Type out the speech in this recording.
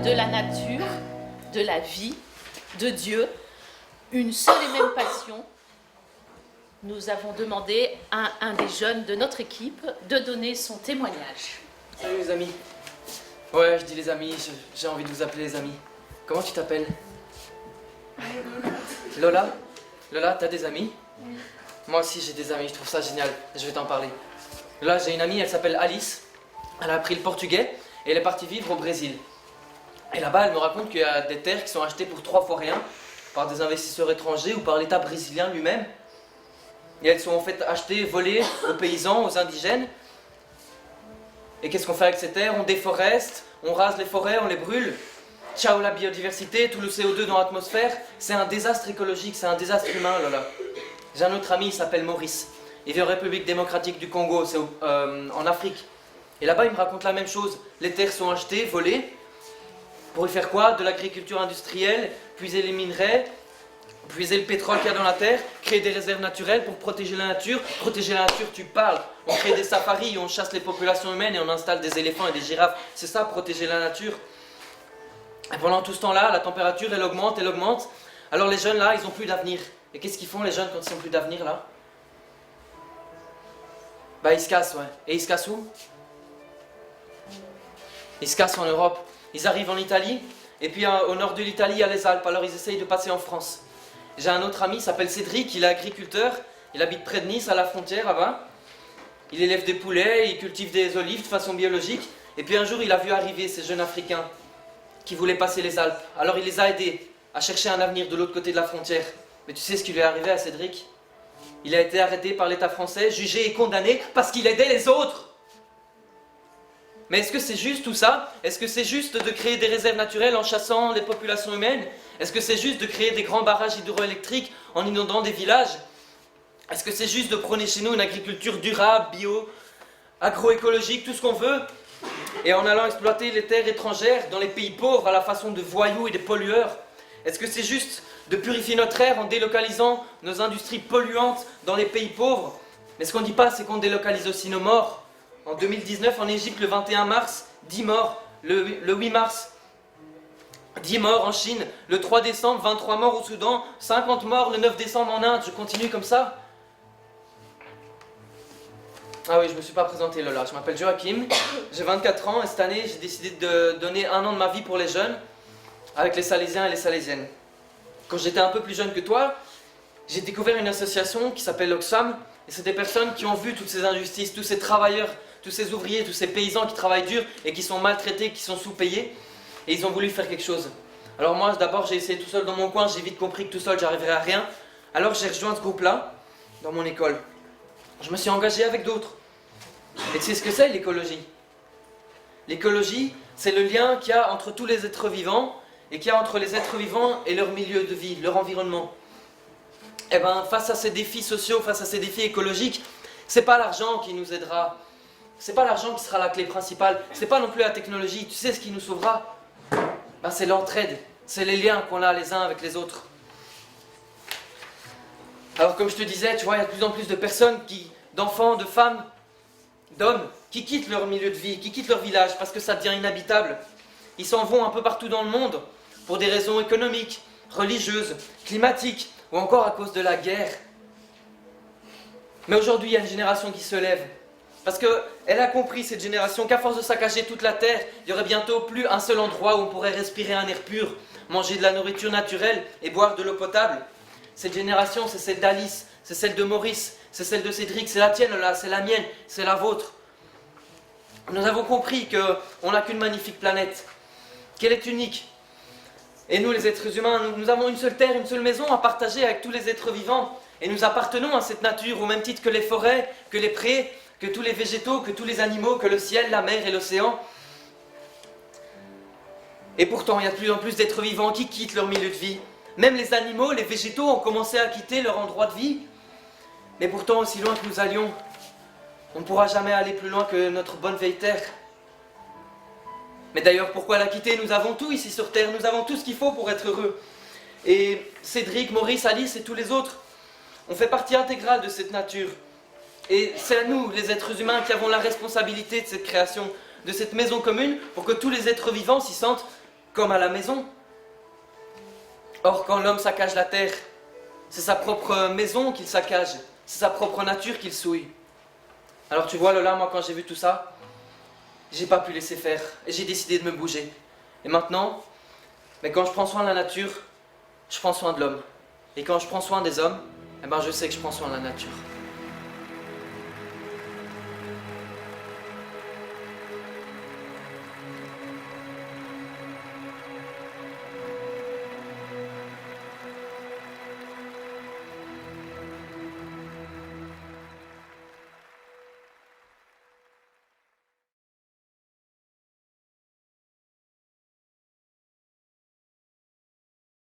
de la nature, de la vie, de Dieu, une seule et même passion. Nous avons demandé à un des jeunes de notre équipe de donner son témoignage. Salut les amis. Ouais, je dis les amis, j'ai envie de vous appeler les amis. Comment tu t'appelles? Lola? Lola, t'as des amis? Oui. Moi aussi j'ai des amis, je trouve ça génial, je vais t'en parler. Lola, j'ai une amie, elle s'appelle Alice. Elle a appris le portugais et elle est partie vivre au Brésil. Et là-bas, elle me raconte qu'il y a des terres qui sont achetées pour 3 fois rien par des investisseurs étrangers ou par l'État brésilien lui-même. Et elles sont en fait achetées, volées aux paysans, aux indigènes. Et qu'est-ce qu'on fait avec ces terres? On déforeste, on rase les forêts, on les brûle. Ciao la biodiversité, tout le CO2 dans l'atmosphère. C'est un désastre écologique, c'est un désastre humain, Lola. J'ai un autre ami, il s'appelle Maurice. Il vit en République démocratique du Congo, c'est en Afrique. Et là-bas, il me raconte la même chose. Les terres sont achetées, volées. Pour y faire quoi? De l'agriculture industrielle, puiser les minerais, puiser le pétrole qu'il y a dans la terre, créer des réserves naturelles pour protéger la nature. Protéger la nature, tu parles. On crée des safaris, on chasse les populations humaines et on installe des éléphants et des girafes. C'est ça, protéger la nature. Et pendant tout ce temps-là, la température, elle augmente, elle augmente. Alors les jeunes, là, ils n'ont plus d'avenir. Et qu'est-ce qu'ils font, les jeunes, quand ils n'ont plus d'avenir, là? Bah, ils se cassent, ouais. Et ils se cassent où? Ils se cassent en Europe. Ils arrivent en Italie, et puis au nord de l'Italie, il y a les Alpes, alors ils essayent de passer en France. J'ai un autre ami, il s'appelle Cédric, il est agriculteur, il habite près de Nice, à la frontière, là-bas. Il élève des poulets, il cultive des olives de façon biologique, et puis un jour, il a vu arriver ces jeunes Africains qui voulaient passer les Alpes. Alors il les a aidés à chercher un avenir de l'autre côté de la frontière. Mais tu sais ce qui lui est arrivé à Cédric? Il a été arrêté par l'État français, jugé et condamné parce qu'il aidait les autres. Mais est-ce que c'est juste tout ça? Est-ce que c'est juste de créer des réserves naturelles en chassant les populations humaines? Est-ce que c'est juste de créer des grands barrages hydroélectriques en inondant des villages? Est-ce que c'est juste de prôner chez nous une agriculture durable, bio, agroécologique, tout ce qu'on veut? Et en allant exploiter les terres étrangères dans les pays pauvres à la façon de voyous et de pollueurs? Est-ce que c'est juste de purifier notre air en délocalisant nos industries polluantes dans les pays pauvres? Mais ce qu'on ne dit pas, c'est qu'on délocalise aussi nos morts. En 2019, en Égypte, le 21 mars, 10 morts. Le 8 mars, 10 morts en Chine. Le 3 décembre, 23 morts au Soudan. 50 morts le 9 décembre en Inde. Je continue comme ça. Ah oui, je ne me suis pas présenté, Lola. Je m'appelle Joachim, j'ai 24 ans et cette année, j'ai décidé de donner 1 an de ma vie pour les jeunes avec les Salésiens et les Salésiennes. Quand j'étais un peu plus jeune que toi, j'ai découvert une association qui s'appelle Oxfam. Et c'est des personnes qui ont vu toutes ces injustices, tous ces travailleurs, tous ces ouvriers, tous ces paysans qui travaillent dur et qui sont maltraités, qui sont sous-payés. Et ils ont voulu faire quelque chose. Alors moi, d'abord, j'ai essayé tout seul dans mon coin, j'ai vite compris que tout seul, j'arriverais à rien. Alors j'ai rejoint ce groupe-là, dans mon école. Je me suis engagé avec d'autres. Et tu sais ce que c'est, l'écologie? L'écologie, c'est le lien qu'il y a entre tous les êtres vivants et qu'il y a entre les êtres vivants et leur milieu de vie, leur environnement. Eh bien, face à ces défis sociaux, face à ces défis écologiques, c'est pas l'argent qui nous aidera. C'est pas l'argent qui sera la clé principale. C'est pas non plus la technologie. Tu sais ce qui nous sauvera? Ben, c'est l'entraide. C'est les liens qu'on a les uns avec les autres. Alors, comme je te disais, tu vois, il y a de plus en plus de personnes d'enfants, de femmes, d'hommes, qui quittent leur milieu de vie, qui quittent leur village parce que ça devient inhabitable. Ils s'en vont un peu partout dans le monde pour des raisons économiques, religieuses, climatiques, ou encore à cause de la guerre. Mais aujourd'hui, il y a une génération qui se lève. Parce qu'elle a compris, cette génération, qu'à force de saccager toute la terre, il n'y aurait bientôt plus un seul endroit où on pourrait respirer un air pur, manger de la nourriture naturelle et boire de l'eau potable. Cette génération, c'est celle d'Alice, c'est celle de Maurice, c'est celle de Cédric, c'est la tienne là, c'est la mienne, c'est la vôtre. Nous avons compris qu'on n'a qu'une magnifique planète, qu'elle est unique. Et nous, les êtres humains, nous avons une seule terre, une seule maison à partager avec tous les êtres vivants. Et nous appartenons à cette nature, au même titre que les forêts, que les prés, que tous les végétaux, que tous les animaux, que le ciel, la mer et l'océan. Et pourtant, il y a de plus en plus d'êtres vivants qui quittent leur milieu de vie. Même les animaux, les végétaux ont commencé à quitter leur endroit de vie. Mais pourtant, aussi loin que nous allions, on ne pourra jamais aller plus loin que notre bonne vieille terre. Mais d'ailleurs, pourquoi la quitter? Nous avons tout ici sur Terre, nous avons tout ce qu'il faut pour être heureux. Et Cédric, Maurice, Alice et tous les autres, on fait partie intégrale de cette nature. Et c'est à nous, les êtres humains, qui avons la responsabilité de cette création, de cette maison commune, pour que tous les êtres vivants s'y sentent comme à la maison. Or, quand l'homme saccage la terre, c'est sa propre maison qu'il saccage, c'est sa propre nature qu'il souille. Alors tu vois Lola, moi quand j'ai vu tout ça, j'ai pas pu laisser faire et j'ai décidé de me bouger. Et maintenant, mais quand je prends soin de la nature, je prends soin de l'homme. Et quand je prends soin des hommes, eh ben je sais que je prends soin de la nature.